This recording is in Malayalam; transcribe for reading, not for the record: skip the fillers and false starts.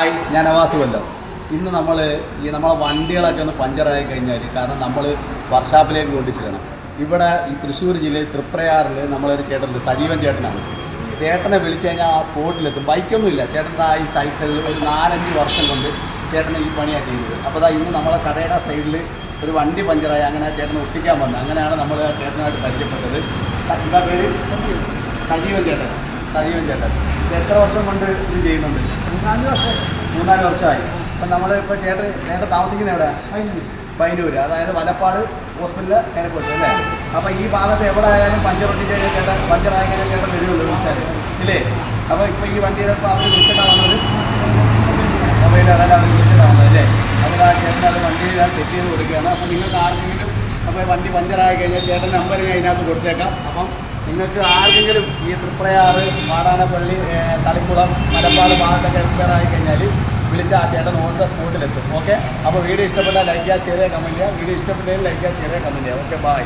ഹായ്, ഞാൻ നവാസുമല്ലോ. ഇന്ന് നമ്മളെ വണ്ടികളൊക്കെ ഒന്ന് പഞ്ചറായി കഴിഞ്ഞാൽ, കാരണം നമ്മൾ വർക്ക്ഷോപ്പിലേക്ക് കൊണ്ടുചെല്ലണം. ഇവിടെ ഈ തൃശ്ശൂർ ജില്ലയിൽ തൃപ്രയാറിൽ നമ്മളൊരു ചേട്ടനുണ്ട്, സജീവൻ ചേട്ടനാണ്. ചേട്ടനെ വിളിച്ചു കഴിഞ്ഞാൽ ആ സ്പോട്ടിലെത്തും. ബൈക്കൊന്നുമില്ല, ചേട്ടൻ്റെ ഈ സൈക്കിളിൽ ഒരു 4-5 വർഷം കൊണ്ട് ചേട്ടനെ ഈ പണിയാണ് ചെയ്യുന്നത്. അപ്പോൾ ഇന്ന് നമ്മളെ കടയുടെ സൈഡിൽ ഒരു വണ്ടി പഞ്ചറായി, അങ്ങനെ ചേട്ടനെ ഒട്ടിക്കാൻ വന്നത്. അങ്ങനെയാണ് നമ്മൾ ചേട്ടനായിട്ട് പരിചയപ്പെട്ടത്. എന്താ പേര്? സജീവൻ ചേട്ടൻ. ഇത് എത്ര വർഷം കൊണ്ട് ഇത് ചെയ്യുന്നുണ്ട്? 3-4 വർഷമായി. അപ്പം നമ്മളിപ്പോൾ ചേട്ടൻ താമസിക്കുന്നത് എവിടെ? പൈനൂര്, അതായത് വലപ്പാട് ഹോസ്പിറ്റലിൽ കയറിപ്പോട്ട് അല്ലേ? അപ്പോൾ ഈ ഭാഗത്ത് എവിടെ ആയാലും പഞ്ചർ ഒട്ടിച്ച് കഴിഞ്ഞാൽ പഞ്ചറായി കഴിഞ്ഞാൽ ചേട്ടൻ വരുമല്ലോ വിളിച്ചാൽ, ഇല്ലേ? അപ്പോൾ ഇപ്പോൾ ഈ വണ്ടിയുടെ ഇപ്പോൾ അവർ വിളിച്ചിട്ടാണ് വന്നത്, മൊബൈലിൽ അതായത് അവർ വിളിച്ചിട്ടാണ് വന്നത് അല്ലേ? അപ്പോൾ ആ ചേട്ടൻ അത് വണ്ടി സെറ്റ് ചെയ്ത് കൊടുക്കുകയാണ്. അപ്പോൾ നിങ്ങൾക്ക് ആർക്കെങ്കിലും അപ്പോൾ വണ്ടി പഞ്ചറായി കഴിഞ്ഞാൽ ചേട്ടൻ നമ്പർ ഞാൻ ഇതിനകത്ത് കൊടുത്തേക്കാം. അപ്പം നിങ്ങൾക്ക് ആർക്കെങ്കിലും ഈ തൃപ്രയാറ്, വാടാനപ്പള്ളി, തളിക്കുളം, മലപ്പാട് ഭാഗത്തൊക്കെ എക്സ്പയർ ആയി കഴിഞ്ഞാൽ വിളിച്ചാൽ ആ ചേട്ടൻ ഓൺ ദ സ്പോട്ടിലെത്തും. ഓക്കെ, അപ്പോൾ വീഡിയോ ഇഷ്ടപ്പെട്ടാൽ ലൈക്ക് ചെയ്യുക, ഷെയർ ചെയ്യുക, കമൻറ്റ് ചെയ്യുക. വീഡിയോ ഇഷ്ടപ്പെട്ടെങ്കിൽ ലൈക്ക് ചെയ്യുക, ഷെയർ ചെയ്യുക, കമൻറ്റ് ചെയ്യുക. Okay, by.